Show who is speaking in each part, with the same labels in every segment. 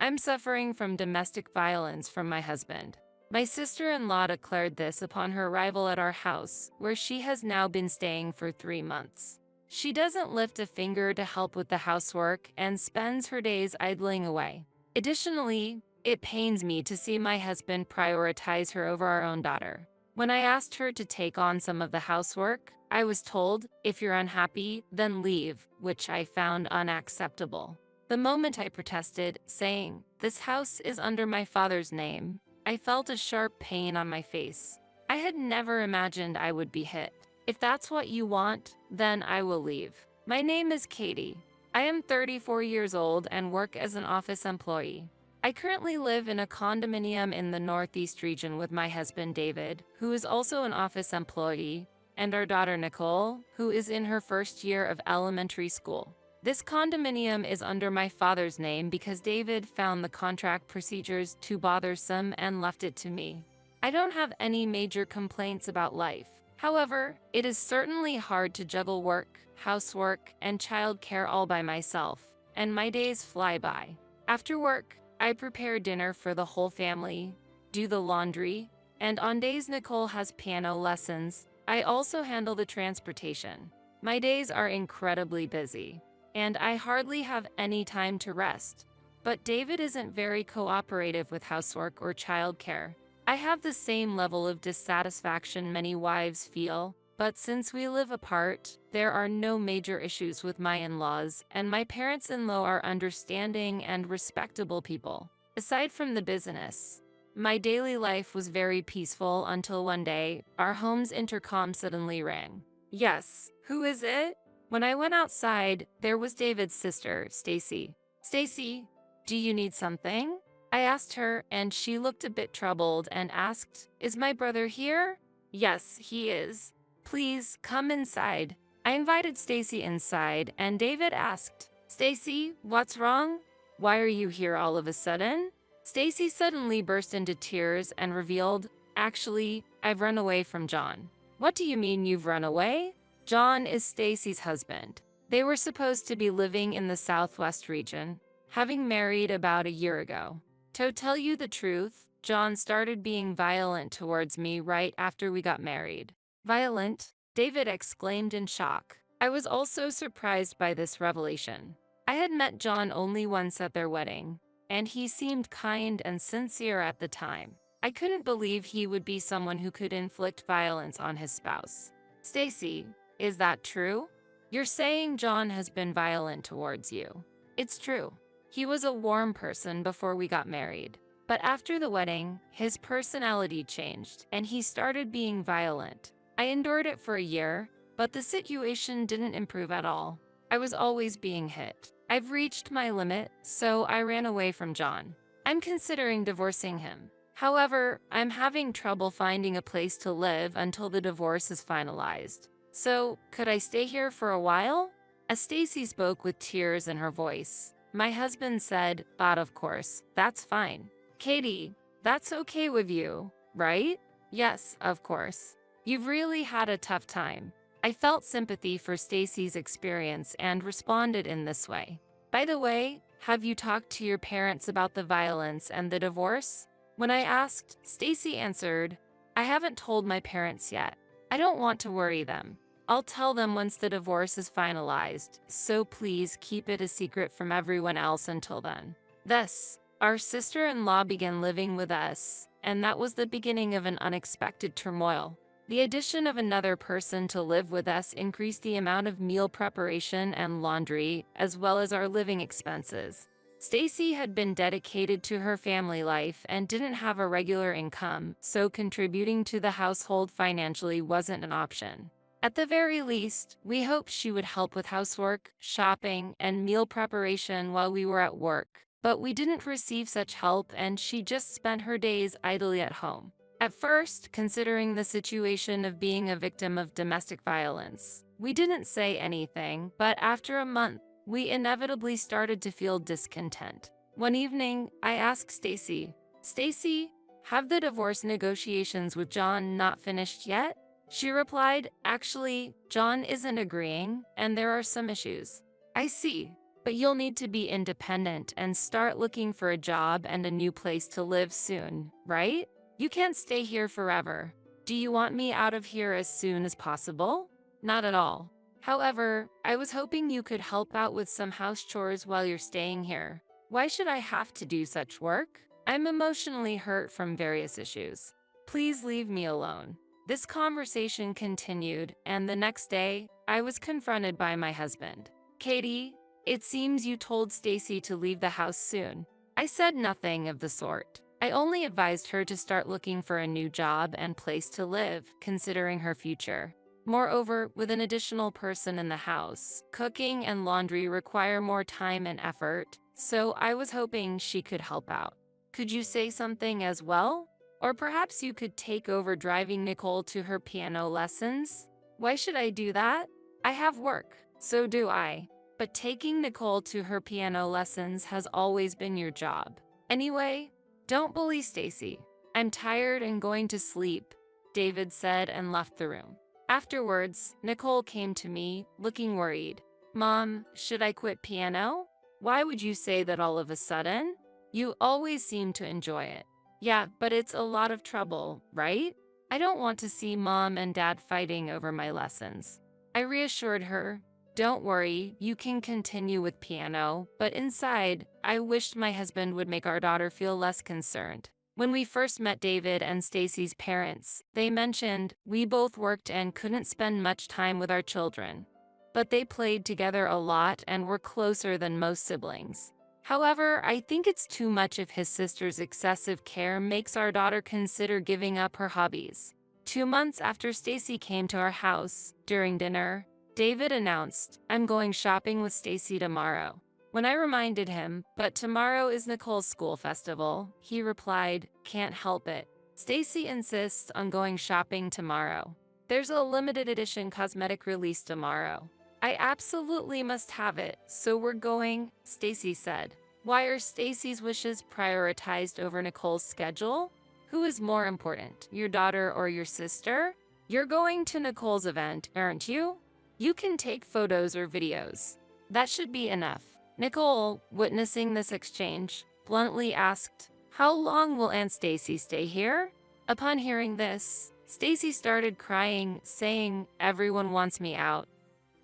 Speaker 1: I'm suffering from domestic violence from my husband. My sister-in-law declared this upon her arrival at our house, where she has now been staying for 3 months. She doesn't lift a finger to help with the housework and spends her days idling away. Additionally, it pains me to see my husband prioritize her over our own daughter. When I asked her to take on some of the housework, I was told, if you're unhappy, then leave, which I found unacceptable. The moment I protested, saying, "This house is under my father's name," I felt a sharp pain on my face. I had never imagined I would be hit. If that's what you want, then I will leave. My name is Katie. I am 34 years old and work as an office employee. I currently live in a condominium in the Northeast region with my husband David, who is also an office employee, and our daughter Nicole, who is in her first year of elementary school. This condominium is under my father's name because David found the contract procedures too bothersome and left it to me. I don't have any major complaints about life. However, it is certainly hard to juggle work, housework, and childcare all by myself, and my days fly by. After work, I prepare dinner for the whole family, do the laundry, and on days Nicole has piano lessons, I also handle the transportation. My days are incredibly busy, and I hardly have any time to rest. But David isn't very cooperative with housework or childcare. I have the same level of dissatisfaction many wives feel, but since we live apart, there are no major issues with my in-laws, and my parents-in-law are understanding and respectable people. Aside from the business, my daily life was very peaceful until one day, our home's intercom suddenly rang. Yes, who is it? When I went outside, there was David's sister, Stacy. "Stacy, do you need something?" I asked her, and she looked a bit troubled and asked, "Is my brother here?" "Yes, he is. Please come inside." I invited Stacy inside, and David asked, "Stacy, what's wrong? Why are you here all of a sudden?" Stacy suddenly burst into tears and revealed, "Actually, I've run away from John." "What do you mean you've run away?" John is Stacy's husband. They were supposed to be living in the Southwest region, having married about a year ago. To tell you the truth, John started being violent towards me right after we got married. "Violent?" David exclaimed in shock. I was also surprised by this revelation. I had met John only once at their wedding, and he seemed kind and sincere at the time. I couldn't believe he would be someone who could inflict violence on his spouse. "Stacy, is that true? You're saying John has been violent towards you?" "It's true. He was a warm person before we got married. But after the wedding, his personality changed, and he started being violent. I endured it for a year, but the situation didn't improve at all. I was always being hit. I've reached my limit, so I ran away from John. I'm considering divorcing him. However, I'm having trouble finding a place to live until the divorce is finalized. So, could I stay here for a while?" As Stacy spoke with tears in her voice, my husband said, "But of course, that's fine. Katie, that's okay with you, right?" "Yes, of course. You've really had a tough time." I felt sympathy for Stacy's experience and responded in this way. "By the way, have you talked to your parents about the violence and the divorce?" When I asked, Stacy answered, "I haven't told my parents yet. I don't want to worry them. I'll tell them once the divorce is finalized, so please keep it a secret from everyone else until then." Thus, our sister-in-law began living with us, and that was the beginning of an unexpected turmoil. The addition of another person to live with us increased the amount of meal preparation and laundry, as well as our living expenses. Stacy had been dedicated to her family life and didn't have a regular income, so contributing to the household financially wasn't an option. At the very least, we hoped she would help with housework, shopping, and meal preparation while we were at work. But we didn't receive such help, and she just spent her days idly at home. At first, considering the situation of being a victim of domestic violence, we didn't say anything, but after a month, we inevitably started to feel discontent. One evening, I asked Stacy, "Stacy, have the divorce negotiations with John not finished yet?" She replied, "Actually, John isn't agreeing, and there are some issues." "I see. but you'll need to be independent and start looking for a job and a new place to live soon, right? You can't stay here forever. Do you want me out of here as soon as possible? Not at all. However, I was hoping you could help out with some house chores while you're staying here. Why should I have to do such work? I'm emotionally hurt from various issues. Please leave me alone. This conversation continued, and the next day, I was confronted by my husband. Katie, it seems you told Stacy to leave the house soon. I said nothing of the sort. I only advised her to start looking for a new job and place to live, considering her future. Moreover, with an additional person in the house, cooking and laundry require more time and effort, so I was hoping she could help out. Could you say something as well? Or perhaps you could take over driving Nicole to her piano lessons? Why should I do that? I have work, so do I. But taking Nicole to her piano lessons has always been your job. Anyway, don't bully Stacy. I'm tired and going to sleep, David said and left the room. Afterwards, Nicole came to me, looking worried. Mom, should I quit piano? Why would you say that all of a sudden? You always seem to enjoy it. Yeah, but it's a lot of trouble, right? I don't want to see Mom and Dad fighting over my lessons. I reassured her, don't worry, you can continue with piano, but inside, I wished my husband would make our daughter feel less concerned. When we first met David and Stacy's parents, they mentioned we both worked and couldn't spend much time with our children. But they played together a lot and were closer than most siblings. However, I think it's too much if his sister's excessive care makes our daughter consider giving up her hobbies. 2 months after Stacy came to our house, during dinner, David announced, I'm going shopping with Stacy tomorrow. When I reminded him, but tomorrow is Nicole's school festival, he replied, can't help it. Stacy insists on going shopping tomorrow. There's a limited edition cosmetic release tomorrow. I absolutely must have it, so we're going, Stacy said. Why are Stacy's wishes prioritized over Nicole's schedule? Who is more important, your daughter or your sister? You're going to Nicole's event, aren't you? You can take photos or videos. That should be enough. Nicole, witnessing this exchange, bluntly asked, how long will Aunt Stacy stay here? Upon hearing this, Stacy started crying, saying, everyone wants me out.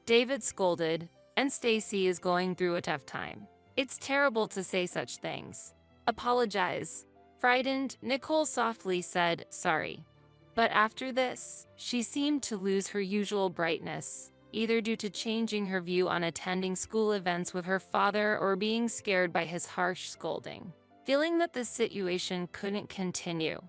Speaker 1: David scolded, and Stacy is going through a tough time. It's terrible to say such things. Apologize. Frightened, Nicole softly said, sorry. But after this, she seemed to lose her usual brightness, either due to changing her view on attending school events with her father or being scared by his harsh scolding. Feeling that the situation couldn't continue,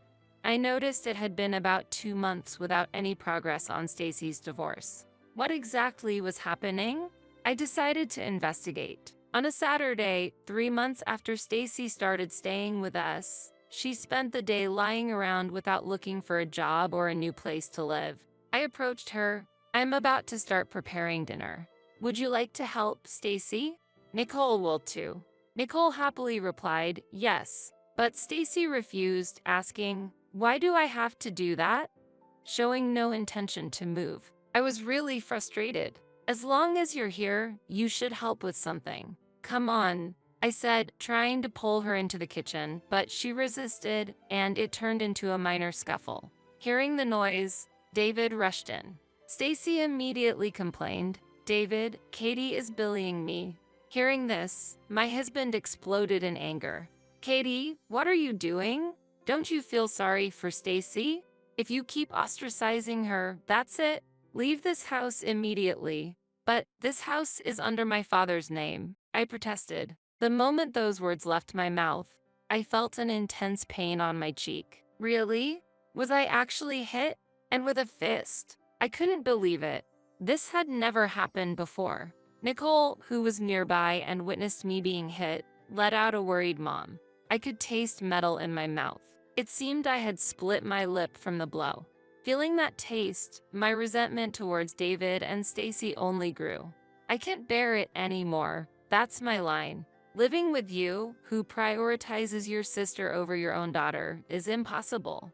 Speaker 1: I noticed it had been about 2 months without any progress on Stacy's divorce. What exactly was happening? I decided to investigate. On a Saturday, 3 months after Stacy started staying with us, she spent the day lying around without looking for a job or a new place to live. I approached her. I'm about to start preparing dinner. Would you like to help, Stacy? Nicole will too. Nicole happily replied, yes, but Stacy refused, asking, why do I have to do that? Showing no intention to move. I was really frustrated. As long as you're here, you should help with something. Come on, I said, trying to pull her into the kitchen, but she resisted, and it turned into a minor scuffle. Hearing the noise, David rushed in. Stacy immediately complained, David, Katie is bullying me. Hearing this, my husband exploded in anger. Katie, what are you doing? Don't you feel sorry for Stacy? If you keep ostracizing her, that's it. Leave this house immediately. But this house is under my father's name, I protested. The moment those words left my mouth, I felt an intense pain on my cheek. Really? Was I actually hit? And with a fist? I couldn't believe it. This had never happened before. Nicole, who was nearby and witnessed me being hit, let out a worried mom. I could taste metal in my mouth. It seemed I had split my lip from the blow. Feeling that taste, my resentment towards David and Stacy only grew. I can't bear it anymore. That's my line. Living with you, who prioritizes your sister over your own daughter, is impossible.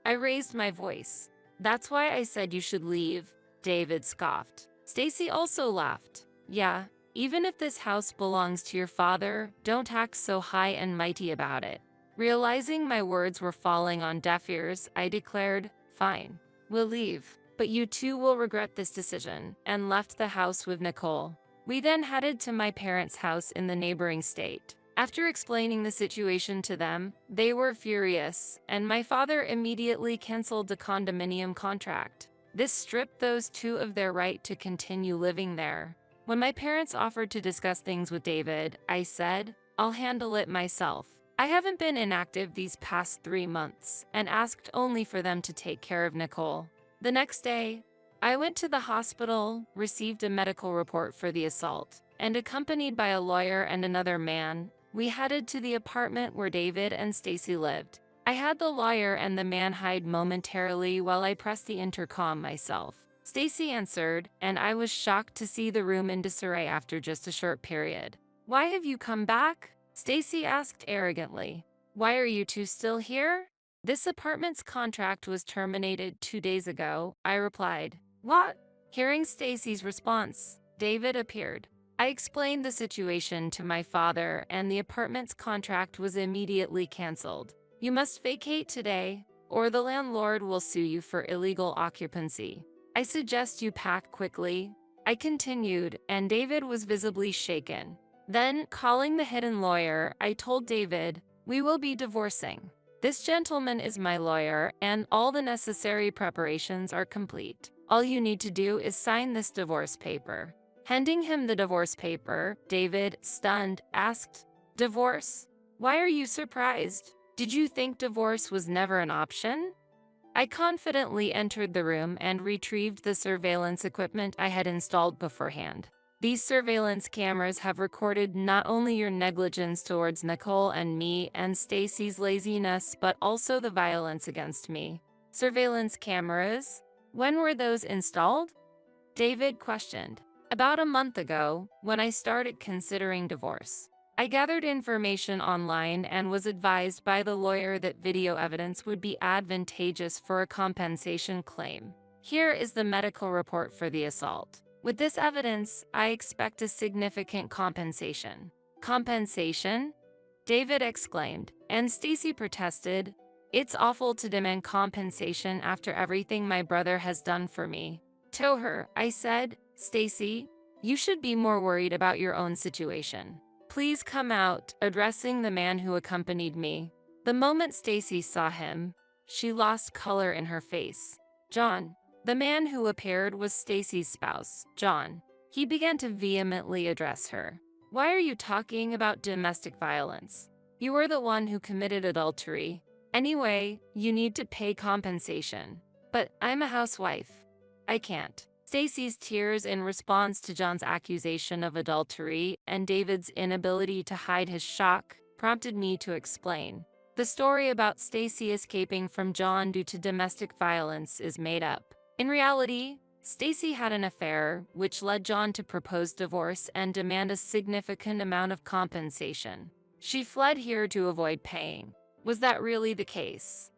Speaker 1: I raised my voice. That's why I said you should leave, David scoffed. Stacy also laughed. Yeah, Even if this house belongs to your father, don't act so high and mighty about it. Realizing my words were falling on deaf ears, I declared, fine, we'll leave. But you two will regret this decision, and left the house with Nicole. We then headed to my parents' house in the neighboring state. After explaining the situation to them, they were furious, and my father immediately canceled the condominium contract. This stripped those two of their right to continue living there. When my parents offered to discuss things with David, I said, I'll handle it myself. I haven't been inactive these past 3 months, and asked only for them to take care of Nicole. The next day, I went to the hospital, received a medical report for the assault, and accompanied by a lawyer and another man, we headed to the apartment where David and Stacy lived. I had the lawyer and the man hide momentarily while I pressed the intercom myself. Stacy answered, and I was shocked to see the room in disarray after just a short period. Why have you come back? Stacy asked arrogantly. Why are you two still here? This apartment's contract was terminated 2 days ago, I replied. What? Hearing Stacy's response, David appeared. I explained the situation to my father, and the apartment's contract was immediately canceled. You must vacate today, or the landlord will sue you for illegal occupancy. I suggest you pack quickly. I continued, and David was visibly shaken. Then, calling the hidden lawyer, I told David, we will be divorcing. This gentleman is my lawyer, and all the necessary preparations are complete. All you need to do is sign this divorce paper. Handing him the divorce paper, David, stunned, asked, Divorce? Why are you surprised? Did you think divorce was never an option? I confidently entered the room and retrieved the surveillance equipment I had installed beforehand. These surveillance cameras have recorded not only your negligence towards Nicole and me and Stacy's laziness, but also the violence against me. Surveillance cameras? When were those installed? David questioned. About a month ago, when I started considering divorce. I gathered information online and was advised by the lawyer that video evidence would be advantageous for a compensation claim. Here is the medical report for the assault. With this evidence, I expect a significant compensation. Compensation? David exclaimed, and Stacy protested. It's awful to demand compensation after everything my brother has done for me. To her, I said, Stacy, you should be more worried about your own situation. Please come out, addressing the man who accompanied me. The moment Stacy saw him, she lost color in her face. John. The man who appeared was Stacy's spouse, John. He began to vehemently address her. Why are you talking about domestic violence? You were the one who committed adultery. Anyway, you need to pay compensation. But I'm a housewife. I can't. Stacy's tears in response to John's accusation of adultery and David's inability to hide his shock prompted me to explain. The story about Stacy escaping from John due to domestic violence is made up. In reality, Stacy had an affair, which led John to propose divorce and demand a significant amount of compensation. She fled here to avoid paying. Was that really the case?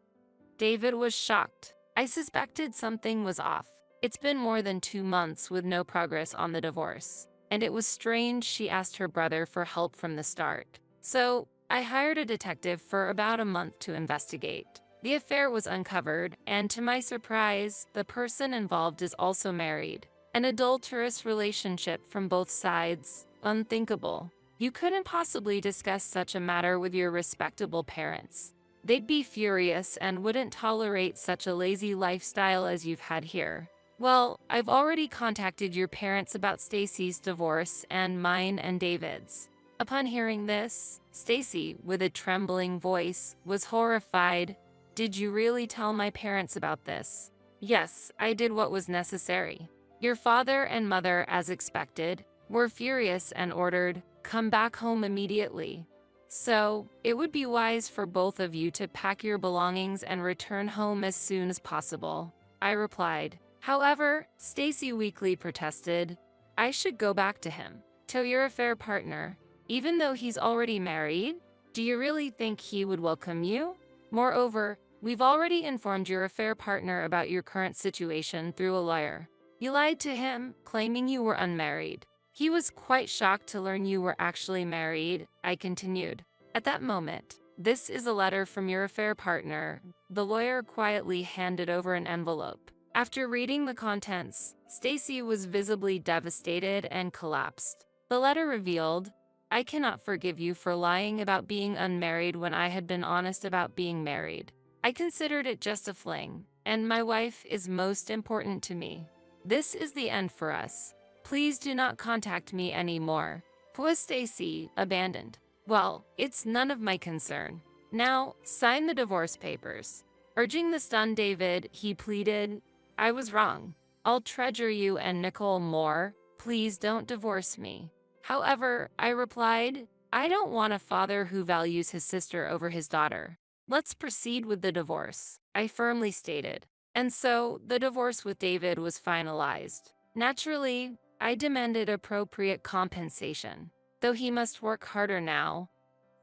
Speaker 1: David was shocked. I suspected something was off. It's been more than 2 months with no progress on the divorce, and it was strange she asked her brother for help from the start. So, I hired a detective for about a month to investigate. The affair was uncovered, and to my surprise, the person involved is also married. An adulterous relationship from both sides. Unthinkable. You couldn't possibly discuss such a matter with your respectable parents. They'd be furious and wouldn't tolerate such a lazy lifestyle as you've had here. Well, I've already contacted your parents about Stacy's divorce and mine and David's. Upon hearing this, Stacy, with a trembling voice, was horrified. Did you really tell my parents about this? Yes, I did what was necessary. Your father and mother, as expected, were furious and ordered, come back home immediately. So, it would be wise for both of you to pack your belongings and return home as soon as possible, I replied. However, Stacy weakly protested, I should go back to him. To your affair partner, even though he's already married? Do you really think he would welcome you? Moreover, we've already informed your affair partner about your current situation through a lawyer. You lied to him, claiming you were unmarried. He was quite shocked to learn you were actually married, I continued. At that moment, this is a letter from your affair partner. The lawyer quietly handed over an envelope. After reading the contents, Stacy was visibly devastated and collapsed. The letter revealed, I cannot forgive you for lying about being unmarried when I had been honest about being married. I considered it just a fling, and my wife is most important to me. This is the end for us. Please do not contact me anymore. Was Stacy abandoned? Well, it's none of my concern. Now, sign the divorce papers. Urging the stunned David, he pleaded, I was wrong. I'll treasure you and Nicole more. Please don't divorce me. However, I replied, I don't want a father who values his sister over his daughter. Let's proceed with the divorce, I firmly stated. And so, the divorce with David was finalized. Naturally, I demanded appropriate compensation. Though he must work harder now,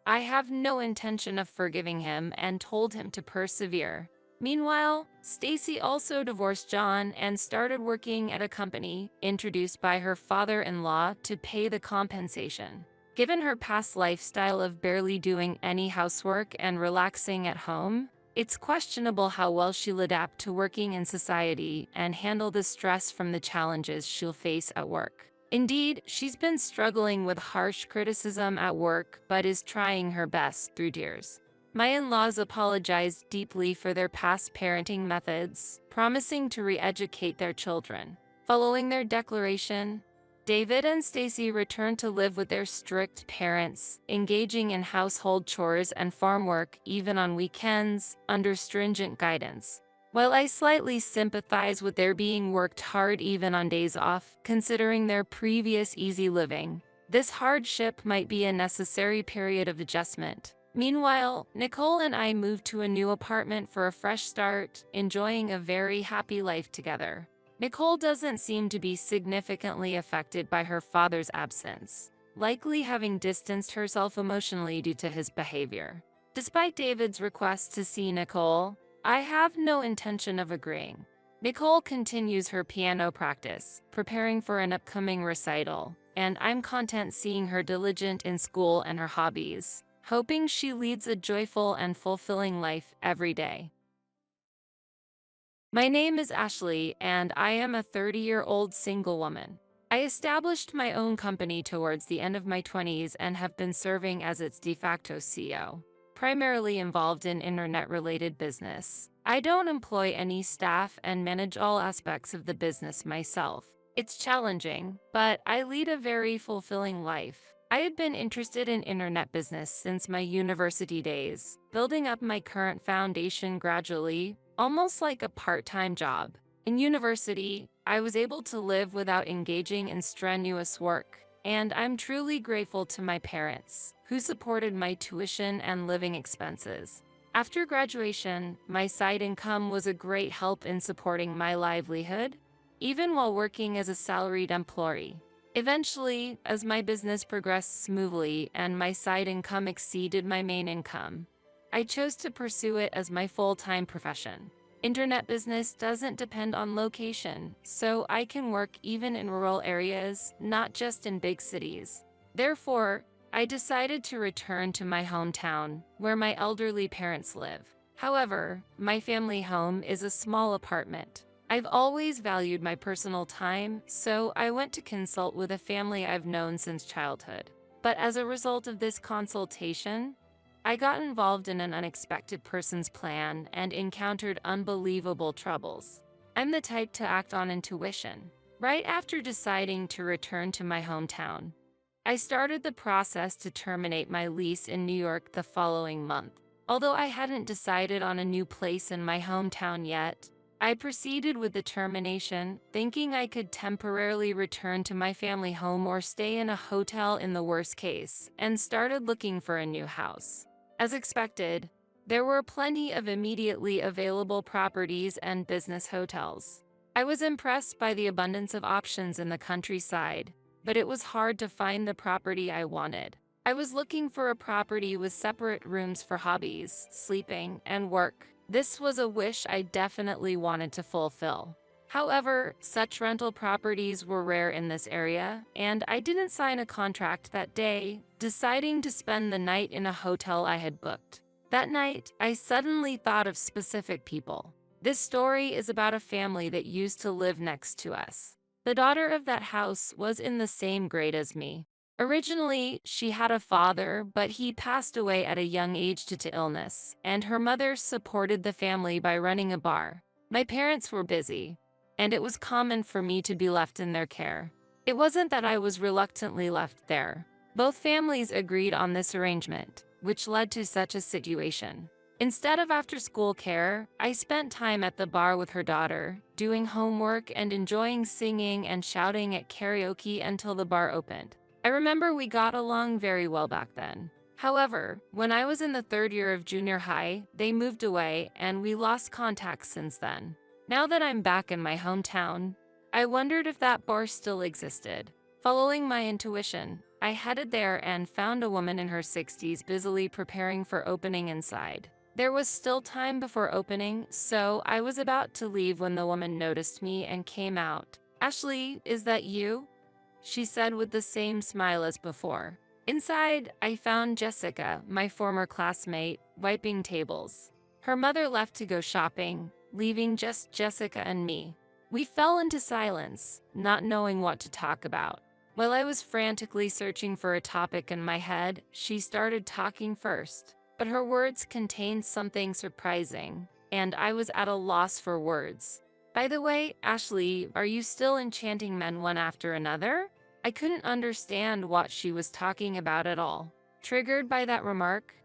Speaker 1: I have no intention of forgiving him and told him to persevere. Meanwhile, Stacy also divorced John and started working at a company introduced by her father-in-law to pay the compensation. Given her past lifestyle of barely doing any housework and relaxing at home, it's questionable how well she'll adapt to working in society and handle the stress from the challenges she'll face at work. Indeed, she's been struggling with harsh criticism at work but is trying her best through tears. My in-laws apologized deeply for their past parenting methods, promising to re-educate their children. Following their declaration, David and Stacy returned to live with their strict parents, engaging in household chores and farm work even on weekends, under stringent guidance. While I slightly sympathize with their being worked hard even on days off, considering their previous easy living, this hardship might be a necessary period of adjustment. Meanwhile, Nicole and I moved to a new apartment for a fresh start, enjoying a very happy life together. Nicole doesn't seem to be significantly affected by her father's absence, likely having distanced herself emotionally due to his behavior. Despite David's request to see Nicole, I have no intention of agreeing. Nicole continues her piano practice, preparing for an upcoming recital, and I'm content seeing her diligent in school and her hobbies, hoping she leads a joyful and fulfilling life every day. My name is Ashley, and I am a 30-year-old single woman. I established my own company towards the end of my 20s and have been serving as its de facto CEO, primarily involved in internet-related business. I don't employ any staff and manage all aspects of the business myself. It's challenging, but I lead a very fulfilling life. I had been interested in internet business since my university days, building up my current foundation gradually, almost like a part-time job. In university, I was able to live without engaging in strenuous work, and I'm truly grateful to my parents, who supported my tuition and living expenses. After graduation, my side income was a great help in supporting my livelihood, even while working as a salaried employee. Eventually, as my business progressed smoothly and my side income exceeded my main income, I chose to pursue it as my full-time profession. Internet business doesn't depend on location, so I can work even in rural areas, not just in big cities. Therefore, I decided to return to my hometown, where my elderly parents live. However, my family home is a small apartment. I've always valued my personal time, so I went to consult with a family I've known since childhood. But as a result of this consultation, I got involved in an unexpected person's plan and encountered unbelievable troubles. I'm the type to act on intuition. Right after deciding to return to my hometown, I started the process to terminate my lease in New York the following month. Although I hadn't decided on a new place in my hometown yet, I proceeded with the termination, thinking I could temporarily return to my family home or stay in a hotel in the worst case, and started looking for a new house. As expected, there were plenty of immediately available properties and business hotels. I was impressed by the abundance of options in the countryside, but it was hard to find the property I wanted. I was looking for a property with separate rooms for hobbies, sleeping, and work. This was a wish I definitely wanted to fulfill. However, such rental properties were rare in this area, and I didn't sign a contract that day, deciding to spend the night in a hotel I had booked. That night, I suddenly thought of specific people. This story is about a family that used to live next to us. The daughter of that house was in the same grade as me. Originally, she had a father, but he passed away at a young age due to illness, and her mother supported the family by running a bar. My parents were busy, and it was common for me to be left in their care. It wasn't that I was reluctantly left there. Both families agreed on this arrangement, which led to such a situation. Instead of after-school care, I spent time at the bar with her daughter, doing homework and enjoying singing and shouting at karaoke until the bar opened. I remember we got along very well back then. However, when I was in the third year of junior high, they moved away and we lost contact since then. Now that I'm back in my hometown, I wondered if that bar still existed. Following my intuition, I headed there and found a woman in her 60s busily preparing for opening inside. There was still time before opening, so I was about to leave when the woman noticed me and came out. "Ashley, is that you?" she said with the same smile as before. Inside, I found Jessica, my former classmate, wiping tables. Her mother left to go shopping, leaving just Jessica and me. We fell into silence, not knowing what to talk about. While I was frantically searching for a topic in my head, she started talking first. But her words contained something surprising, and I was at a loss for words. "By the way, Ashley, are you still enchanting men one after another?" I couldn't understand what she was talking about at all. Triggered by that remark,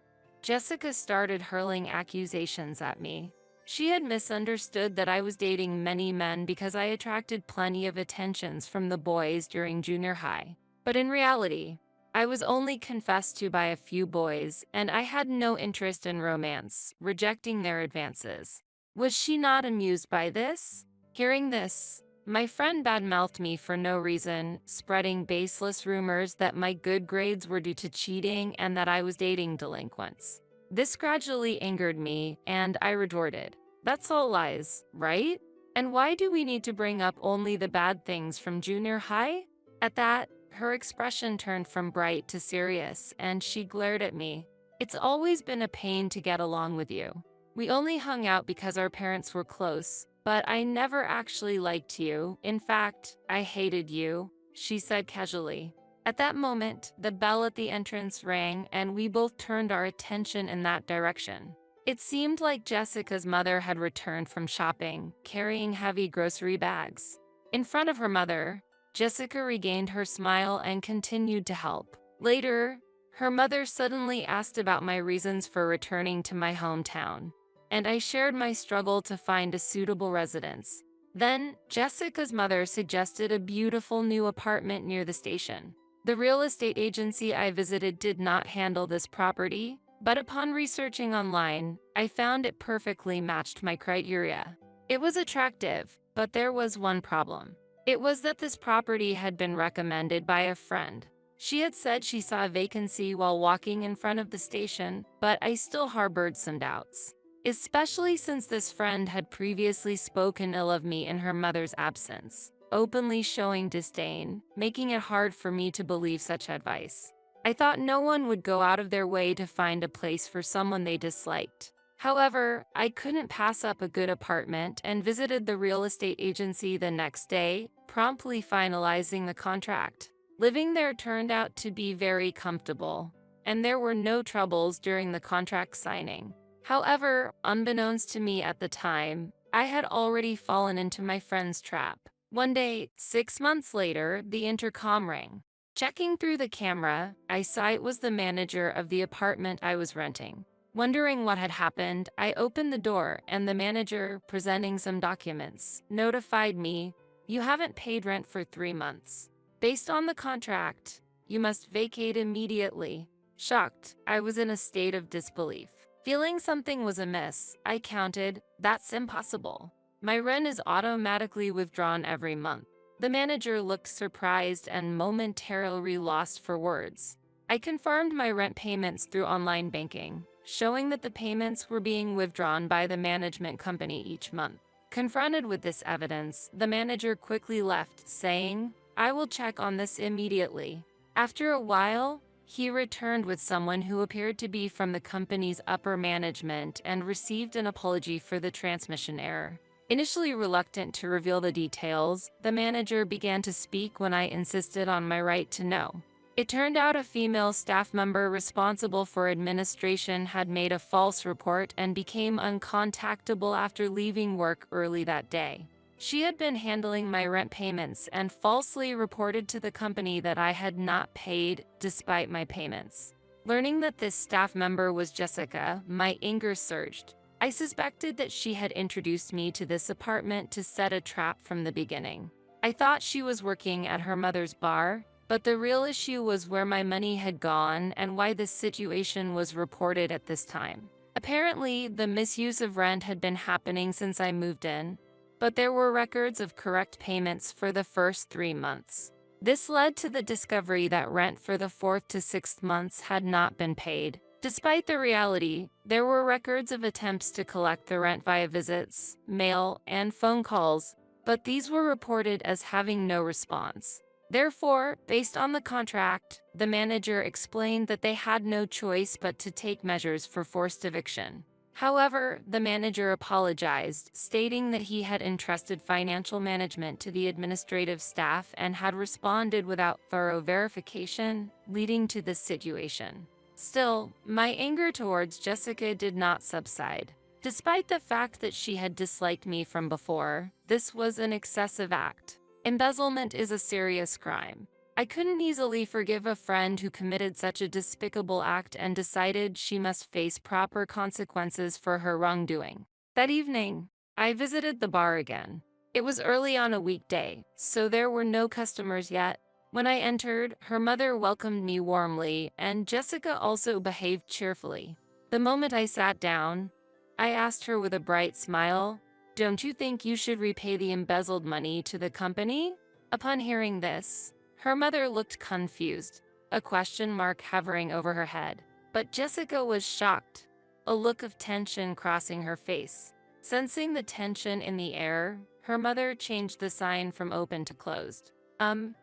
Speaker 1: Jessica started hurling accusations at me. She had misunderstood that I was dating many men because I attracted plenty of attentions from the boys during junior high. But in reality, I was only confessed to by a few boys, and I had no interest in romance, rejecting their advances. Was she not amused by this? Hearing this, my friend badmouthed me for no reason, spreading baseless rumors that my good grades were due to cheating and that I was dating delinquents. This gradually angered me, and I retorted, "That's all lies, right? And why do we need to bring up only the bad things from junior high?" At that, her expression turned from bright to serious, and she glared at me. "It's always been a pain to get along with you. We only hung out because our parents were close, but I never actually liked you. In fact, I hated you," she said casually. At that moment, the bell at the entrance rang, and we both turned our attention in that direction. It seemed like Jessica's mother had returned from shopping, carrying heavy grocery bags. In front of her mother, Jessica regained her smile and continued to help. Later, her mother suddenly asked about my reasons for returning to my hometown, and I shared my struggle to find a suitable residence. Then, Jessica's mother suggested a beautiful new apartment near the station. The real estate agency I visited did not handle this property, but upon researching online, I found it perfectly matched my criteria. It was attractive, but there was one problem. It was that this property had been recommended by a friend. She had said she saw a vacancy while walking in front of the station, but I still harbored some doubts, especially since this friend had previously spoken ill of me in her mother's absence, openly showing disdain, making it hard for me to believe such advice. I thought no one would go out of their way to find a place for someone they disliked. However, I couldn't pass up a good apartment and visited the real estate agency the next day, promptly finalizing the contract. Living there turned out to be very comfortable, and there were no troubles during the contract signing. However, unbeknownst to me at the time, I had already fallen into my friend's trap. One day, 6 months later, the intercom rang. Checking through the camera, I saw it was the manager of the apartment I was renting. Wondering what had happened, I opened the door, and the manager, presenting some documents, notified me, "You haven't paid rent for 3 months. Based on the contract, you must vacate immediately." Shocked, I was in a state of disbelief. Feeling something was amiss, I counted, "That's impossible. My rent is automatically withdrawn every month." The manager looked surprised and momentarily lost for words. I confirmed my rent payments through online banking, showing that the payments were being withdrawn by the management company each month. Confronted with this evidence, the manager quickly left, saying, "I will check on this immediately." After a while, he returned with someone who appeared to be from the company's upper management and received an apology for the transmission error. Initially reluctant to reveal the details, the manager began to speak when I insisted on my right to know. It turned out a female staff member responsible for administration had made a false report and became uncontactable after leaving work early that day. She had been handling my rent payments and falsely reported to the company that I had not paid despite my payments. Learning that this staff member was Jessica, my anger surged. I suspected that she had introduced me to this apartment to set a trap from the beginning. I thought she was working at her mother's bar, but the real issue was where my money had gone and why this situation was reported at this time. Apparently, the misuse of rent had been happening since I moved in, but there were records of correct payments for the first 3 months. This led to the discovery that rent for the 4th to 6th months had not been paid. Despite the reality, there were records of attempts to collect the rent via visits, mail, and phone calls, but these were reported as having no response. Therefore, based on the contract, the manager explained that they had no choice but to take measures for forced eviction. However, the manager apologized, stating that he had entrusted financial management to the administrative staff and had responded without thorough verification, leading to this situation. Still, my anger towards Jessica did not subside. Despite the fact that she had disliked me from before, this was an excessive act. Embezzlement is a serious crime. I couldn't easily forgive a friend who committed such a despicable act and decided she must face proper consequences for her wrongdoing. That evening, I visited the bar again. It was early on a weekday, so there were no customers yet. When I entered, her mother welcomed me warmly, and Jessica also behaved cheerfully. The moment I sat down, I asked her with a bright smile, "Don't you think you should repay the embezzled money to the company?" Upon hearing this, her mother looked confused, a question mark hovering over her head. But Jessica was shocked, a look of tension crossing her face. Sensing the tension in the air, her mother changed the sign from open to closed.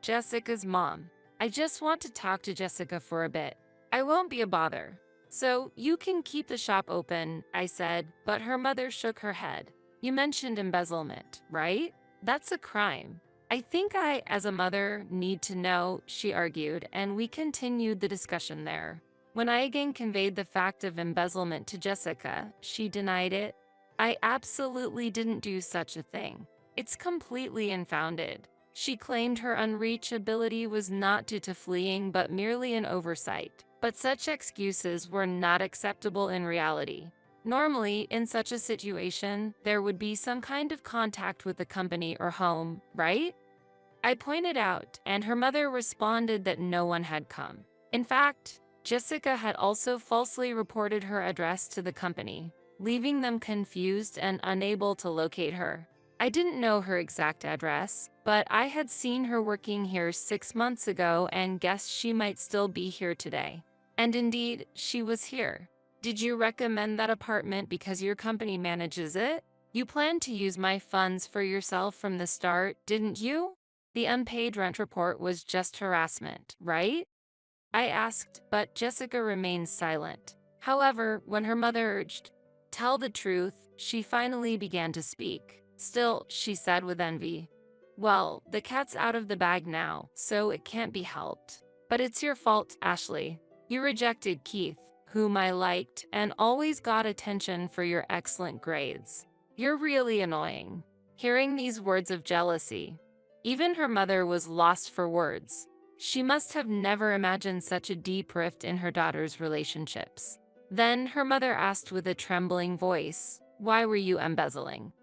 Speaker 1: Jessica's mom. I just want to talk to Jessica for a bit. I won't be a bother. So you can keep the shop open, I said, but her mother shook her head. You mentioned embezzlement, right? That's a crime. I think I, as a mother, need to know, she argued, and we continued the discussion there. When I again conveyed the fact of embezzlement to Jessica, she denied it. I absolutely didn't do such a thing. It's completely unfounded. She claimed her unreachability was not due to fleeing but merely an oversight. But such excuses were not acceptable in reality. Normally, in such a situation, there would be some kind of contact with the company or home, right? I pointed out, and her mother responded that no one had come. In fact, Jessica had also falsely reported her address to the company, leaving them confused and unable to locate her. I didn't know her exact address, but I had seen her working here 6 months ago and guessed she might still be here today. And indeed, she was here. Did you recommend that apartment because your company manages it? You planned to use my funds for yourself from the start, didn't you? The unpaid rent report was just harassment, right? I asked, but Jessica remained silent. However, when her mother urged, "Tell the truth," she finally began to speak. Still, she said with envy, "Well, the cat's out of the bag now, so it can't be helped. But it's your fault, Ashley. You rejected Keith, whom I liked, and always got attention for your excellent grades. You're really annoying." Hearing these words of jealousy, even her mother was lost for words. She must have never imagined such a deep rift in her daughter's relationships. Then her mother asked with a trembling voice, "Why were you embezzling?"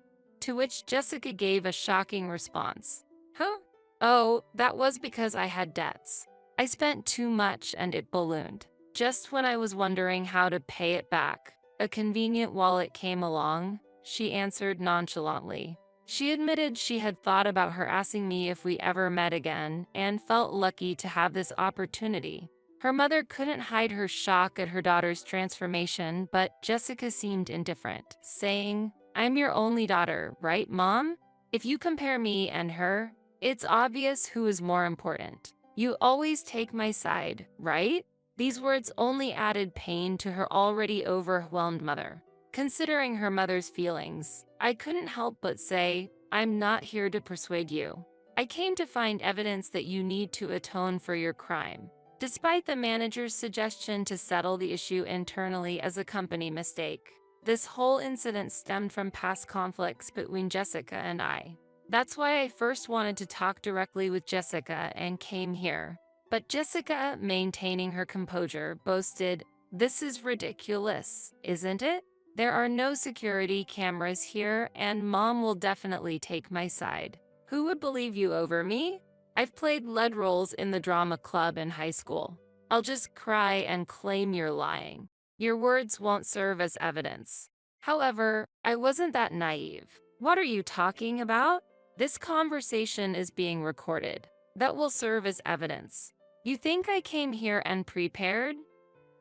Speaker 1: To which Jessica gave a shocking response. "Huh? Oh, that was because I had debts. I spent too much and it ballooned. Just when I was wondering how to pay it back, a convenient wallet came along," she answered nonchalantly. She admitted she had thought about harassing me if we ever met again and felt lucky to have this opportunity. Her mother couldn't hide her shock at her daughter's transformation, but Jessica seemed indifferent, saying, I'm your only daughter, right, Mom? If you compare me and her, it's obvious who is more important. You always take my side, right? These words only added pain to her already overwhelmed mother. Considering her mother's feelings, I couldn't help but say, I'm not here to persuade you. I came to find evidence that you need to atone for your crime. Despite the manager's suggestion to settle the issue internally as a company mistake, this whole incident stemmed from past conflicts between Jessica and I. That's why I first wanted to talk directly with Jessica and came here. But Jessica, maintaining her composure, boasted, "This is ridiculous, isn't it? There are no security cameras here, and Mom will definitely take my side. Who would believe you over me? I've played lead roles in the drama club in high school. I'll just cry and claim you're lying. Your words won't serve as evidence." However, I wasn't that naive. "What are you talking about? This conversation is being recorded. That will serve as evidence. You think I came here and prepared?"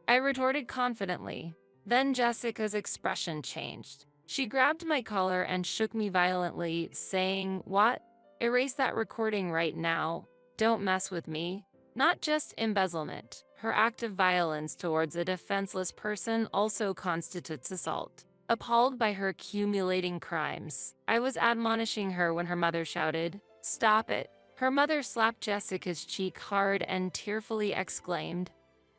Speaker 1: I retorted confidently. Then Jessica's expression changed. She grabbed my collar and shook me violently, saying, "What? Erase that recording right now. Don't mess with me." Not just embezzlement. Her act of violence towards a defenseless person also constitutes assault. Appalled by her accumulating crimes, I was admonishing her when her mother shouted, "Stop it." Her mother slapped Jessica's cheek hard and tearfully exclaimed,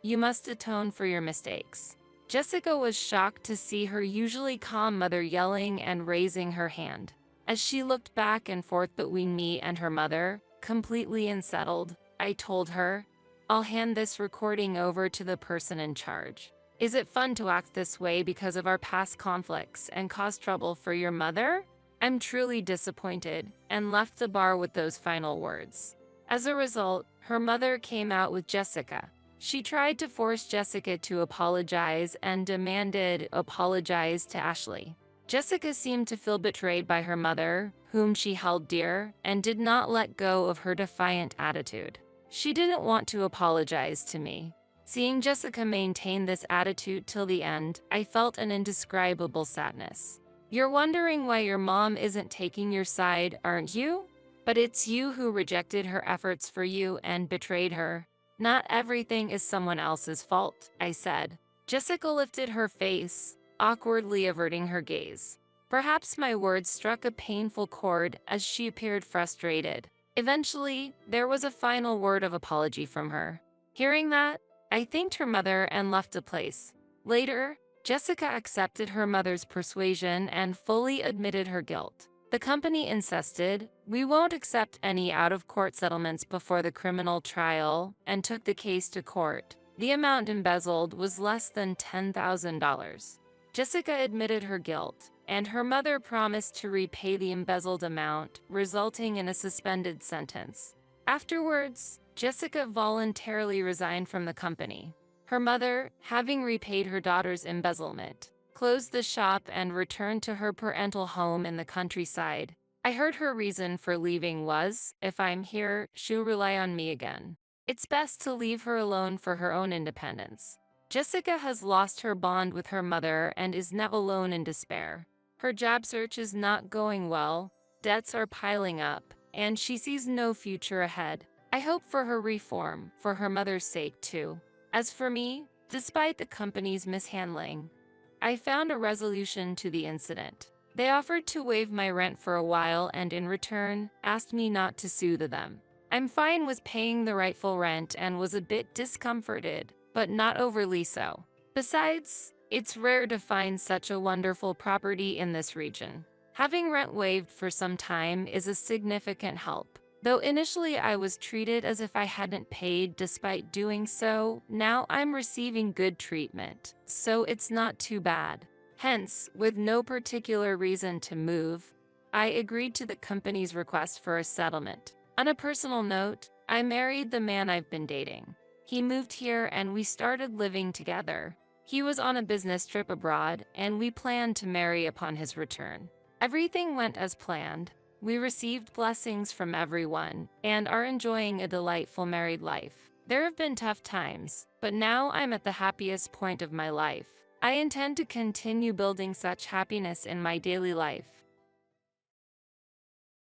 Speaker 1: "You must atone for your mistakes." Jessica was shocked to see her usually calm mother yelling and raising her hand. As she looked back and forth between me and her mother, completely unsettled, I told her, "I'll hand this recording over to the person in charge. Is it fun to act this way because of our past conflicts and cause trouble for your mother?" I'm truly disappointed, and left the bar with those final words. As a result, her mother came out with Jessica. She tried to force Jessica to apologize and demanded apologize to Ashley. Jessica seemed to feel betrayed by her mother, whom she held dear, and did not let go of her defiant attitude. She didn't want to apologize to me. Seeing Jessica maintain this attitude till the end, I felt an indescribable sadness. You're wondering why your mom isn't taking your side, aren't you? But it's you who rejected her efforts for you and betrayed her. Not everything is someone else's fault, I said. Jessica lifted her face, awkwardly averting her gaze. Perhaps my words struck a painful chord as she appeared frustrated. Eventually, there was a final word of apology from her. Hearing that, I thanked her mother and left the place. Later, Jessica accepted her mother's persuasion and fully admitted her guilt. The company insisted, "We won't accept any out-of-court settlements before the criminal trial," and took the case to court. The amount embezzled was less than $10,000. Jessica admitted her guilt, and her mother promised to repay the embezzled amount, resulting in a suspended sentence. Afterwards, Jessica voluntarily resigned from the company. Her mother, having repaid her daughter's embezzlement, closed the shop and returned to her parental home in the countryside. I heard her reason for leaving was, "If I'm here, she'll rely on me again. It's best to leave her alone for her own independence." Jessica has lost her bond with her mother and is now alone in despair. Her job search is not going well, debts are piling up, and she sees no future ahead. I hope for her reform, for her mother's sake too. As for me, despite the company's mishandling, I found a resolution to the incident. They offered to waive my rent for a while and in return, asked me not to sue them. I'm fine with paying the rightful rent and was a bit discomforted, but not overly so. Besides, it's rare to find such a wonderful property in this region. Having rent waived for some time is a significant help. Though initially I was treated as if I hadn't paid despite doing so, now I'm receiving good treatment, so it's not too bad. Hence, with no particular reason to move, I agreed to the company's request for a settlement. On a personal note, I married the man I've been dating. He moved here and we started living together. He was on a business trip abroad, and we planned to marry upon his return. Everything went as planned. We received blessings from everyone and are enjoying a delightful married life. There have been tough times, but now I'm at the happiest point of my life. I intend to continue building such happiness in my daily life.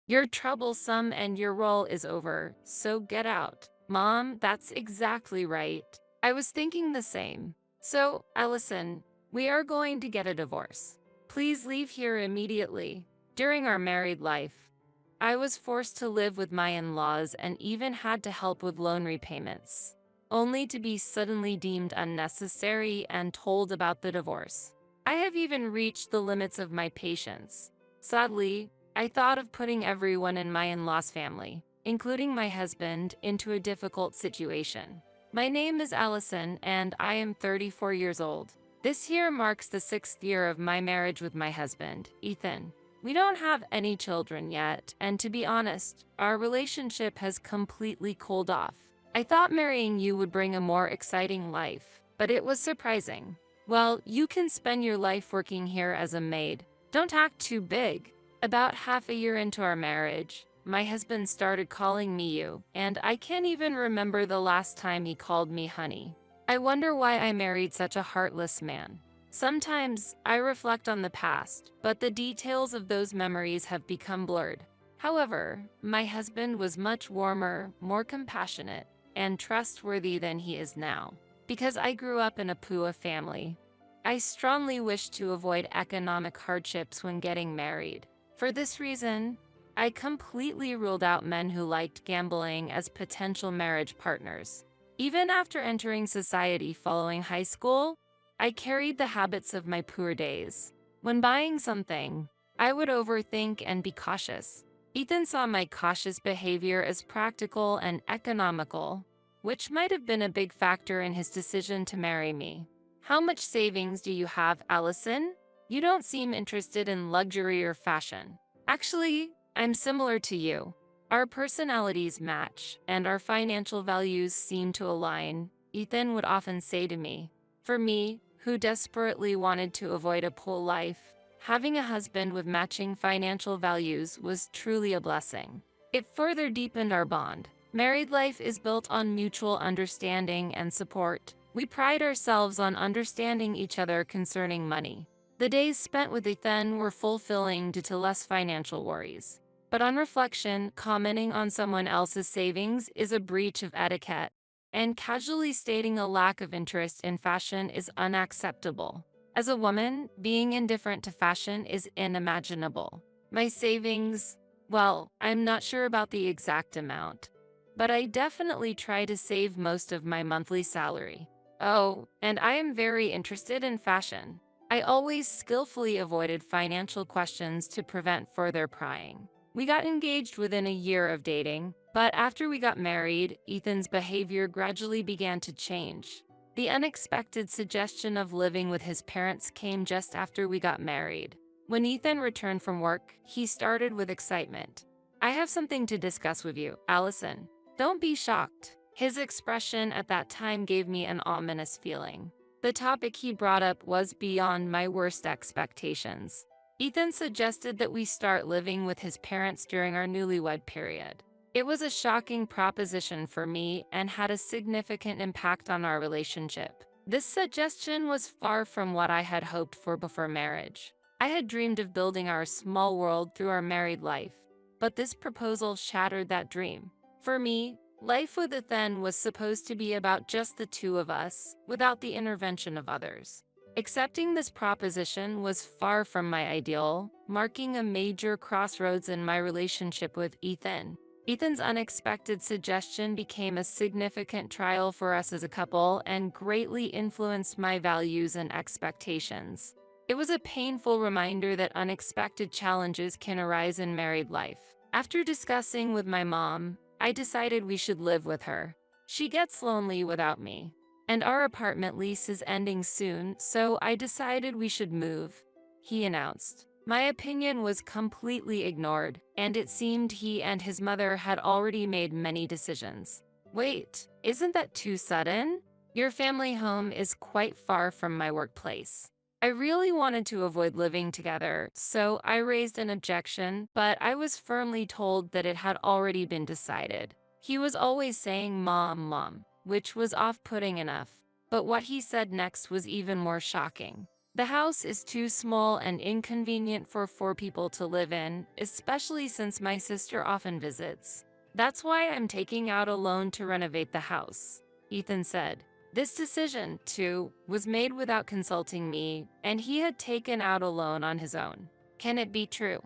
Speaker 1: You're troublesome and your role is over, so get out. Mom, that's exactly right. I was thinking the same. So, Allison, we are going to get a divorce. Please leave here immediately. During our married life, I was forced to live with my in-laws and even had to help with loan repayments, only to be suddenly deemed unnecessary and told about the divorce. I have even reached the limits of my patience. Sadly, I thought of putting everyone in my in-laws family, including my husband, into a difficult situation. My name is Allison and I am 34 years old. This year marks the 6th year of my marriage with my husband, Ethan. We don't have any children yet, and to be honest, our relationship has completely cooled off. I thought marrying you would bring a more exciting life, but it was surprising. Well, you can spend your life working here as a maid. Don't act too big. About half a year into our marriage, my husband started calling me you, and I can't even remember the last time he called me honey. I wonder why I married such a heartless man. Sometimes I reflect on the past, but the details of those memories have become blurred. However, my husband was much warmer, more compassionate, and trustworthy than he is now. Because I grew up in a poor family, I strongly wish to avoid economic hardships when getting married. For this reason, I completely ruled out men who liked gambling as potential marriage partners. Even after entering society following high school, I carried the habits of my poor days. When buying something, I would overthink and be cautious. Ethan saw my cautious behavior as practical and economical, which might have been a big factor in his decision to marry me. How much savings do you have, Allison? You don't seem interested in luxury or fashion. Actually, I'm similar to you. Our personalities match, and our financial values seem to align, Ethan would often say to me. For me, who desperately wanted to avoid a poor life, having a husband with matching financial values was truly a blessing. It further deepened our bond. Married life is built on mutual understanding and support. We pride ourselves on understanding each other concerning money. The days spent with Ethan were fulfilling due to less financial worries. But on reflection, commenting on someone else's savings is a breach of etiquette, and casually stating a lack of interest in fashion is unacceptable. As a woman, being indifferent to fashion is unimaginable. My savings, well, I'm not sure about the exact amount, but I definitely try to save most of my monthly salary. Oh, and I am very interested in fashion. I always skillfully avoided financial questions to prevent further prying. We got engaged within a year of dating, but after we got married, Ethan's behavior gradually began to change. The unexpected suggestion of living with his parents came just after we got married. When Ethan returned from work, he started with excitement. I have something to discuss with you, Allison. Don't be shocked. His expression at that time gave me an ominous feeling. The topic he brought up was beyond my worst expectations. Ethan suggested that we start living with his parents during our newlywed period. It was a shocking proposition for me and had a significant impact on our relationship. This suggestion was far from what I had hoped for before marriage. I had dreamed of building our small world through our married life, but this proposal shattered that dream. For me, life with Ethan was supposed to be about just the two of us, without the intervention of others. Accepting this proposition was far from my ideal, marking a major crossroads in my relationship with Ethan. Ethan's unexpected suggestion became a significant trial for us as a couple and greatly influenced my values and expectations. It was a painful reminder that unexpected challenges can arise in married life. After discussing with my mom, I decided we should live with her. She gets lonely without me, and our apartment lease is ending soon, so I decided we should move, he announced. My opinion was completely ignored, and it seemed he and his mother had already made many decisions. Wait, isn't that too sudden? Your family home is quite far from my workplace. I really wanted to avoid living together, so I raised an objection, but I was firmly told that it had already been decided. He was always saying mom, mom, which was off-putting enough. But what he said next was even more shocking. The house is too small and inconvenient for 4 people to live in, especially since my sister often visits. That's why I'm taking out a loan to renovate the house, Ethan said. This decision, too, was made without consulting me, and he had taken out a loan on his own. Can it be true?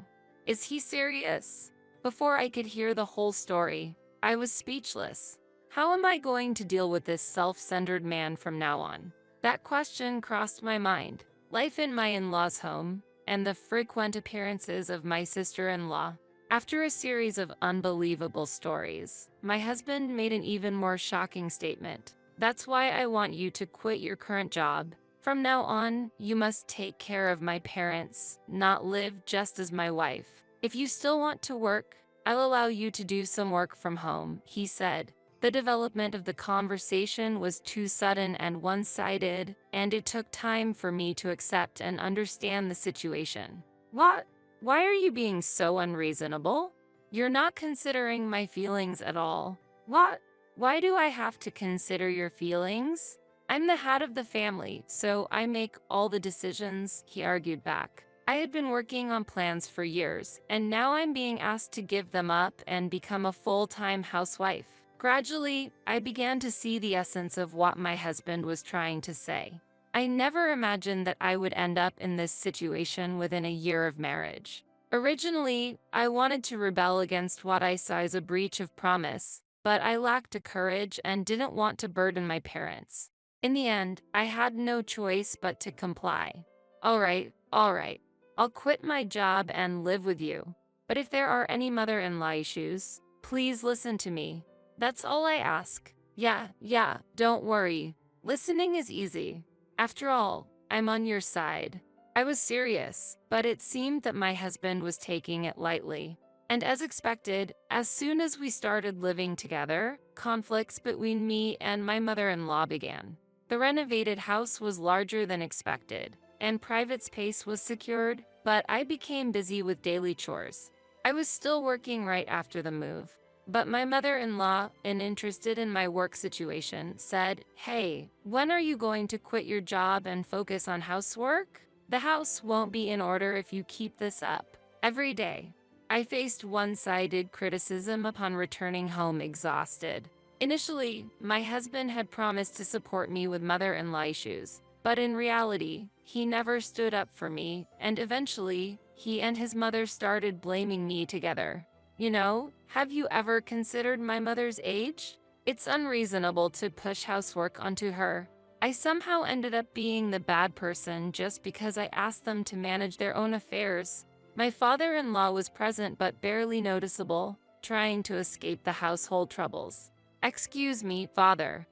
Speaker 1: Is he serious? Before I could hear the whole story, I was speechless. How am I going to deal with this self-centered man from now on? That question crossed my mind. Life in my in-laws' home, and the frequent appearances of my sister-in-law. After a series of unbelievable stories, my husband made an even more shocking statement. That's why I want you to quit your current job. From now on, you must take care of my parents, not live just as my wife. If you still want to work, I'll allow you to do some work from home, he said. The development of the conversation was too sudden and one-sided, and it took time for me to accept and understand the situation. What? Why are you being so unreasonable? You're not considering my feelings at all. What? Why do I have to consider your feelings? I'm the head of the family, so I make all the decisions, he argued back. I had been working on plans for years, and now I'm being asked to give them up and become a full-time housewife. Gradually, I began to see the essence of what my husband was trying to say. I never imagined that I would end up in this situation within a year of marriage. Originally, I wanted to rebel against what I saw as a breach of promise, but I lacked the courage and didn't want to burden my parents. In the end, I had no choice but to comply. All right, I'll quit my job and live with you. But if there are any mother-in-law issues, please listen to me. That's all I ask. Yeah, don't worry. Listening is easy. After all, I'm on your side. I was serious, but it seemed that my husband was taking it lightly. And as expected, as soon as we started living together, conflicts between me and my mother-in-law began. The renovated house was larger than expected, and private space was secured, but I became busy with daily chores. I was still working right after the move. But my mother-in-law, uninterested in my work situation, said, "Hey, when are you going to quit your job and focus on housework? The house won't be in order if you keep this up." Every day, I faced one-sided criticism upon returning home exhausted. Initially, my husband had promised to support me with mother-in-law issues, but in reality, he never stood up for me, and eventually, he and his mother started blaming me together. You know, have you ever considered my mother's age? It's unreasonable to push housework onto her. I somehow ended up being the bad person just because I asked them to manage their own affairs. My father-in-law was present but barely noticeable, trying to escape the household troubles. "Excuse me, father.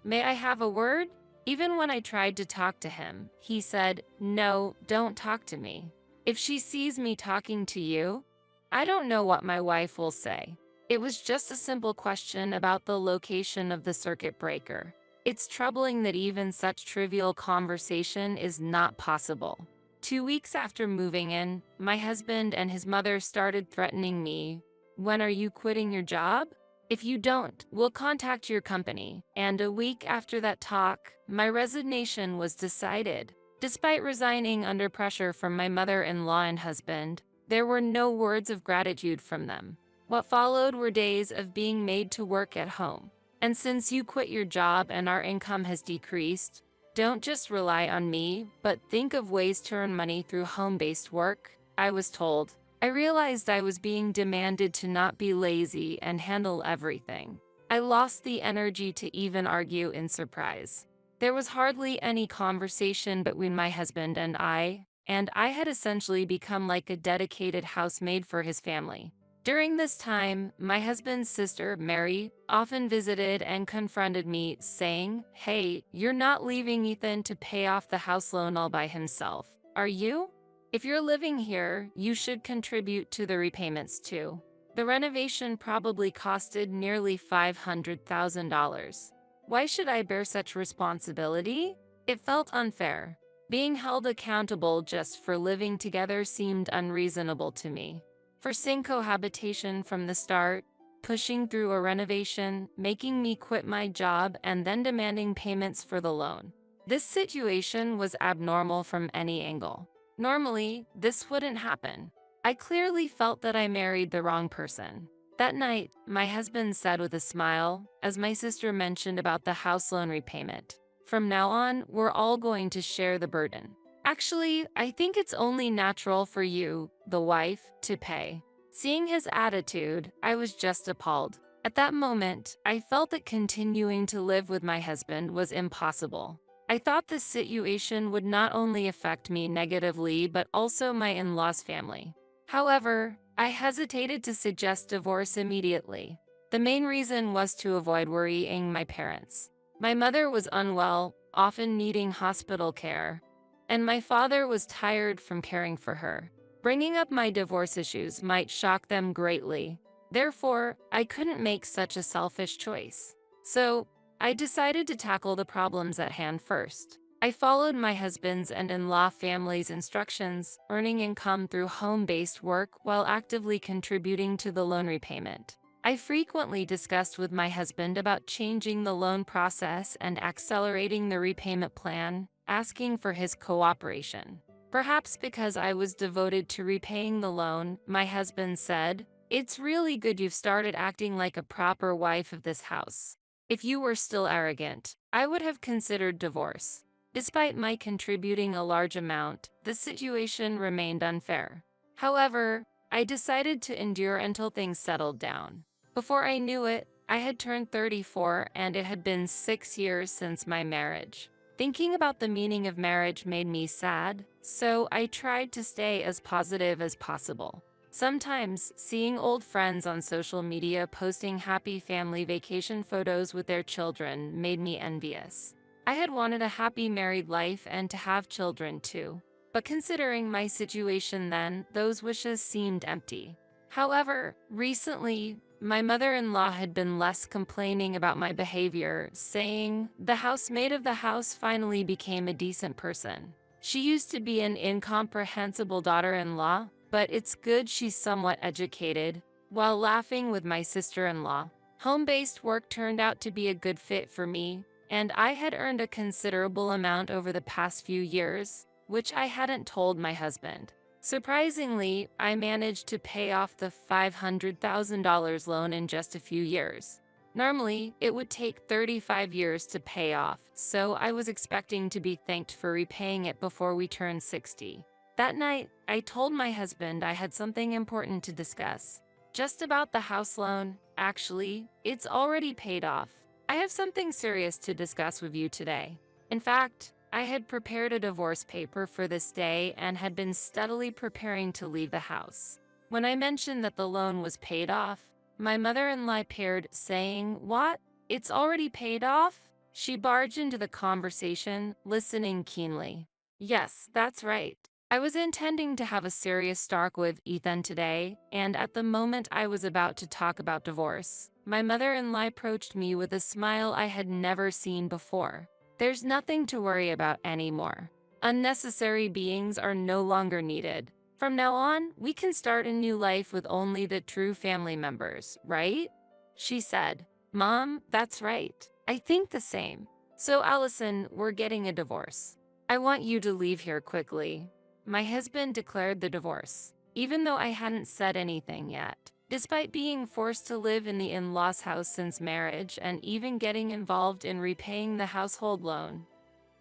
Speaker 1: May I have a word?" Even when I tried to talk to him, he said, "No, don't talk to me. If she sees me talking to you, I don't know what my wife will say." It was just a simple question about the location of the circuit breaker. It's troubling that even such trivial conversation is not possible. 2 weeks after moving in, my husband and his mother started threatening me. "When are you quitting your job? If you don't, we'll contact your company." And a week after that talk, my resignation was decided. Despite resigning under pressure from my mother-in-law and husband, there were no words of gratitude from them. What followed were days of being made to work at home. "And since you quit your job and our income has decreased, don't just rely on me, but think of ways to earn money through home-based work," I was told. I realized I was being demanded to not be lazy and handle everything. I lost the energy to even argue in surprise. There was hardly any conversation between my husband and I had essentially become like a dedicated housemaid for his family. During this time, my husband's sister, Mary, often visited and confronted me, saying, "Hey, you're not leaving Ethan to pay off the house loan all by himself, are you? If you're living here, you should contribute to the repayments too." The renovation probably costed nearly $500,000. Why should I bear such responsibility? It felt unfair. Being held accountable just for living together seemed unreasonable to me. Forcing cohabitation from the start, pushing through a renovation, making me quit my job, and then demanding payments for the loan. This situation was abnormal from any angle. Normally, this wouldn't happen. I clearly felt that I married the wrong person. That night, my husband said with a smile, as my sister mentioned about the house loan repayment, "From now on, we're all going to share the burden. Actually, I think it's only natural for you, the wife, to pay." Seeing his attitude, I was just appalled. At that moment, I felt that continuing to live with my husband was impossible. I thought this situation would not only affect me negatively but also my in-laws' family. However, I hesitated to suggest divorce immediately. The main reason was to avoid worrying my parents. My mother was unwell, often needing hospital care, and my father was tired from caring for her. Bringing up my divorce issues might shock them greatly. Therefore, I couldn't make such a selfish choice. So, I decided to tackle the problems at hand first. I followed my husband's and in-law family's instructions, earning income through home-based work while actively contributing to the loan repayment. I frequently discussed with my husband about changing the loan process and accelerating the repayment plan, asking for his cooperation. Perhaps because I was devoted to repaying the loan, my husband said, "It's really good you've started acting like a proper wife of this house. If you were still arrogant, I would have considered divorce." Despite my contributing a large amount, the situation remained unfair. However, I decided to endure until things settled down. Before I knew it, I had turned 34 and it had been 6 years since my marriage. Thinking about the meaning of marriage made me sad, so I tried to stay as positive as possible. Sometimes, seeing old friends on social media posting happy family vacation photos with their children made me envious. I had wanted a happy married life and to have children too. But considering my situation then, those wishes seemed empty. However, recently, my mother-in-law had been less complaining about my behavior, saying, "The housemaid of the house finally became a decent person. She used to be an incomprehensible daughter-in-law, but it's good she's somewhat educated," while laughing with my sister-in-law. Home-based work turned out to be a good fit for me, and I had earned a considerable amount over the past few years, which I hadn't told my husband. Surprisingly, I managed to pay off the $500,000 loan in just a few years. Normally, it would take 35 years to pay off, so I was expecting to be thanked for repaying it before we turned 60. That night, I told my husband I had something important to discuss. Just about the house loan. Actually, it's already paid off. I have something serious to discuss with you today. In fact, I had prepared a divorce paper for this day and had been steadily preparing to leave the house. When I mentioned that the loan was paid off, my mother-in-law appeared, saying, "What? It's already paid off?" She barged into the conversation, listening keenly. "Yes, that's right. I was intending to have a serious talk with Ethan today, and at the moment I was about to talk about divorce, my mother-in-law approached me with a smile I had never seen before. There's nothing to worry about anymore. Unnecessary beings are no longer needed. From now on, we can start a new life with only the true family members, right?" She said. "Mom, that's right. I think the same. So Allison, we're getting a divorce. I want you to leave here quickly." My husband declared the divorce, even though I hadn't said anything yet. Despite being forced to live in the in-laws' house since marriage and even getting involved in repaying the household loan,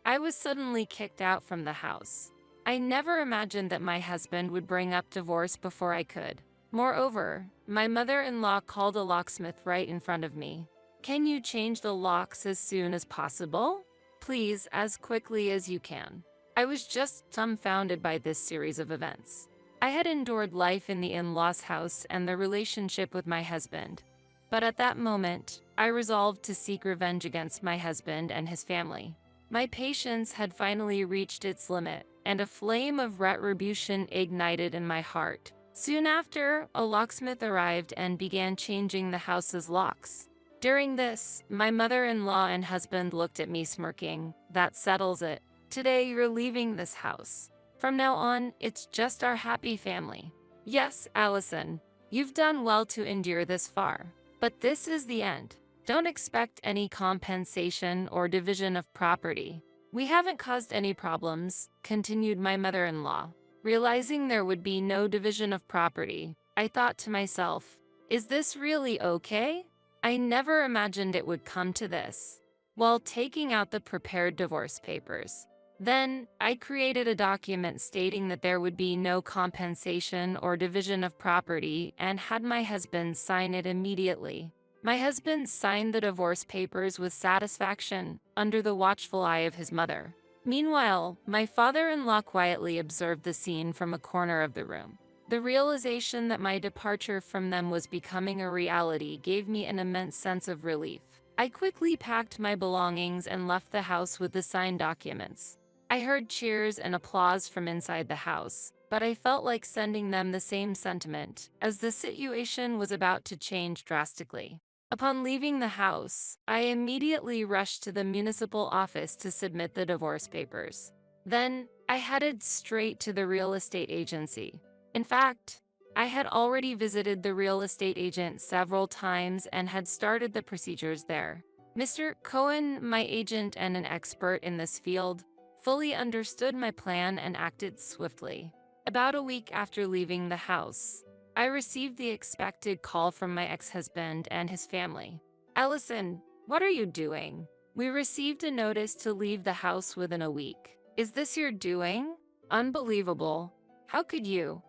Speaker 1: I was suddenly kicked out from the house. I never imagined that my husband would bring up divorce before I could. Moreover, my mother-in-law called a locksmith right in front of me. "Can you change the locks as soon as possible? Please, as quickly as you can." I was just dumbfounded by this series of events. I had endured life in the in-laws' house and the relationship with my husband. But at that moment, I resolved to seek revenge against my husband and his family. My patience had finally reached its limit, and a flame of retribution ignited in my heart. Soon after, a locksmith arrived and began changing the house's locks. During this, my mother-in-law and husband looked at me smirking. "That settles it. Today you're leaving this house. From now on, it's just our happy family." "Yes, Allison, you've done well to endure this far. But this is the end. Don't expect any compensation or division of property. We haven't caused any problems, continued my mother-in-law. Realizing there would be no division of property, I thought to myself, is this really okay? I never imagined it would come to this. While taking out the prepared divorce papers, then I created a document stating that there would be no compensation or division of property and had my husband sign it immediately. My husband signed the divorce papers with satisfaction, under the watchful eye of his mother. Meanwhile, my father-in-law quietly observed the scene from a corner of the room. The realization that my departure from them was becoming a reality gave me an immense sense of relief. I quickly packed my belongings and left the house with the signed documents. I heard cheers and applause from inside the house, but I felt like sending them the same sentiment, as the situation was about to change drastically. Upon leaving the house, I immediately rushed to the municipal office to submit the divorce papers. Then, I headed straight to the real estate agency. In fact, I had already visited the real estate agent several times and had started the procedures there. Mr. Cohen, my agent and an expert in this field, fully understood my plan and acted swiftly. About a week after leaving the house, I received the expected call from my ex-husband and his family. Allison, what are you doing? We received a notice to leave the house within a week. Is this your doing? Unbelievable. How could you?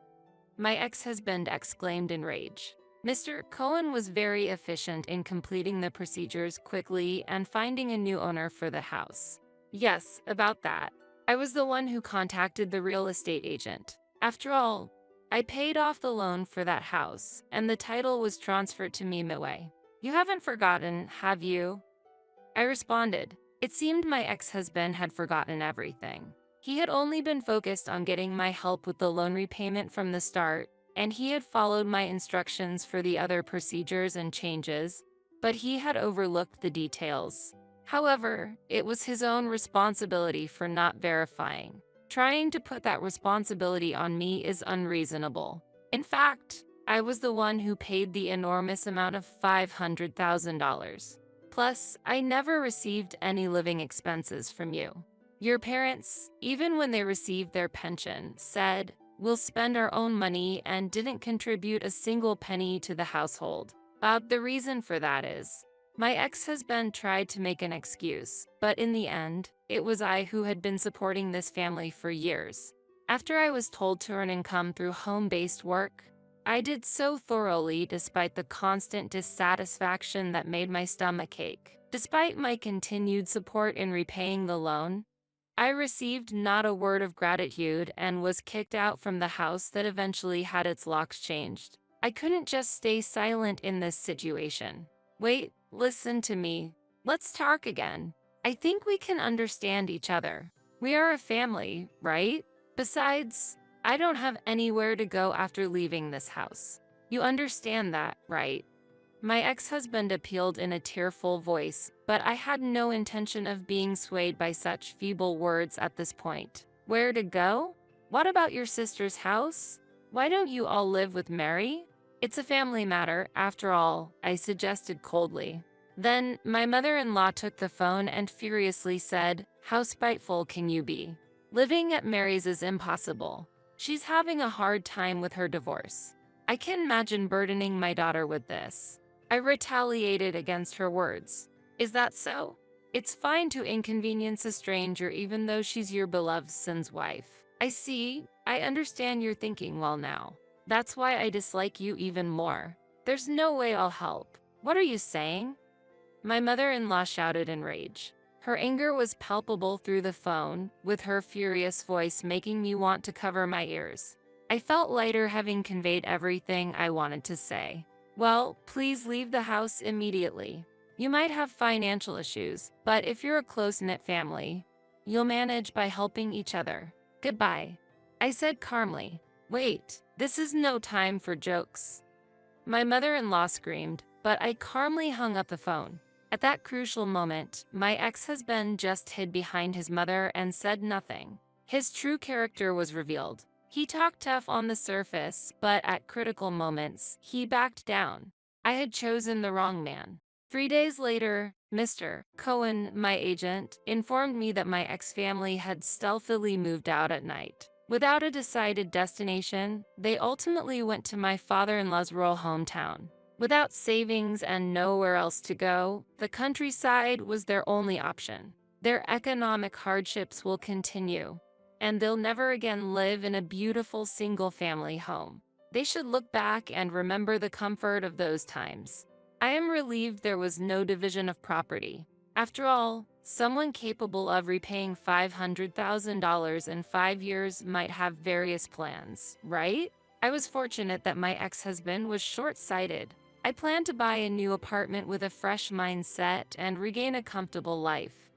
Speaker 1: My ex-husband exclaimed in rage. Mr. Cohen was very efficient in completing the procedures quickly and finding a new owner for the house. Yes, about that. I was the one who contacted the real estate agent. After all, I paid off the loan for that house, and the title was transferred to me midway. You haven't forgotten, have you? I responded. It seemed my ex-husband had forgotten everything. He had only been focused on getting my help with the loan repayment from the start, and he had followed my instructions for the other procedures and changes, but he had overlooked the details. However, it was his own responsibility for not verifying. Trying to put that responsibility on me is unreasonable. In fact, I was the one who paid the enormous amount of $500,000. Plus, I never received any living expenses from you. Your parents, even when they received their pension, said, "We'll spend our own money," and didn't contribute a single penny to the household. The reason for that is, my ex-husband tried to make an excuse, but in the end, it was I who had been supporting this family for years. After I was told to earn income through home-based work, I did so thoroughly despite the constant dissatisfaction that made my stomach ache. Despite my continued support in repaying the loan, I received not a word of gratitude and was kicked out from the house that eventually had its locks changed. I couldn't just stay silent in this situation. Wait, listen to me. Let's talk again. I think we can understand each other. We are a family, right? Besides, I don't have anywhere to go after leaving this house. You understand that, right? My ex-husband appealed in a tearful voice, but I had no intention of being swayed by such feeble words at this point. Where to go? What about your sister's house? Why don't you all live with Mary? It's a family matter, after all, I suggested coldly. Then, my mother-in-law took the phone and furiously said, "How spiteful can you be? Living at Mary's is impossible. She's having a hard time with her divorce. I can't imagine burdening my daughter with this." I retaliated against her words. Is that so? It's fine to inconvenience a stranger even though she's your beloved son's wife. I see. I understand you're thinking well now. That's why I dislike you even more. There's no way I'll help. What are you saying? My mother-in-law shouted in rage. Her anger was palpable through the phone, with her furious voice making me want to cover my ears. I felt lighter having conveyed everything I wanted to say. Well, please leave the house immediately. You might have financial issues, but if you're a close-knit family, you'll manage by helping each other. Goodbye. I said calmly. Wait, this is no time for jokes. My mother-in-law screamed, but I calmly hung up the phone. At that crucial moment, my ex-husband just hid behind his mother and said nothing. His true character was revealed. He talked tough on the surface, but at critical moments, he backed down. I had chosen the wrong man. 3 days later, Mr. Cohen, my agent, informed me that my ex-family had stealthily moved out at night. Without a decided destination, they ultimately went to my father-in-law's rural hometown. Without savings and nowhere else to go, the countryside was their only option. Their economic hardships will continue, and they'll never again live in a beautiful single-family home. They should look back and remember the comfort of those times. I am relieved there was no division of property. After all, someone capable of repaying $500,000 in 5 years might have various plans, right? I was fortunate that my ex-husband was short-sighted. I planned to buy a new apartment with a fresh mindset and regain a comfortable life.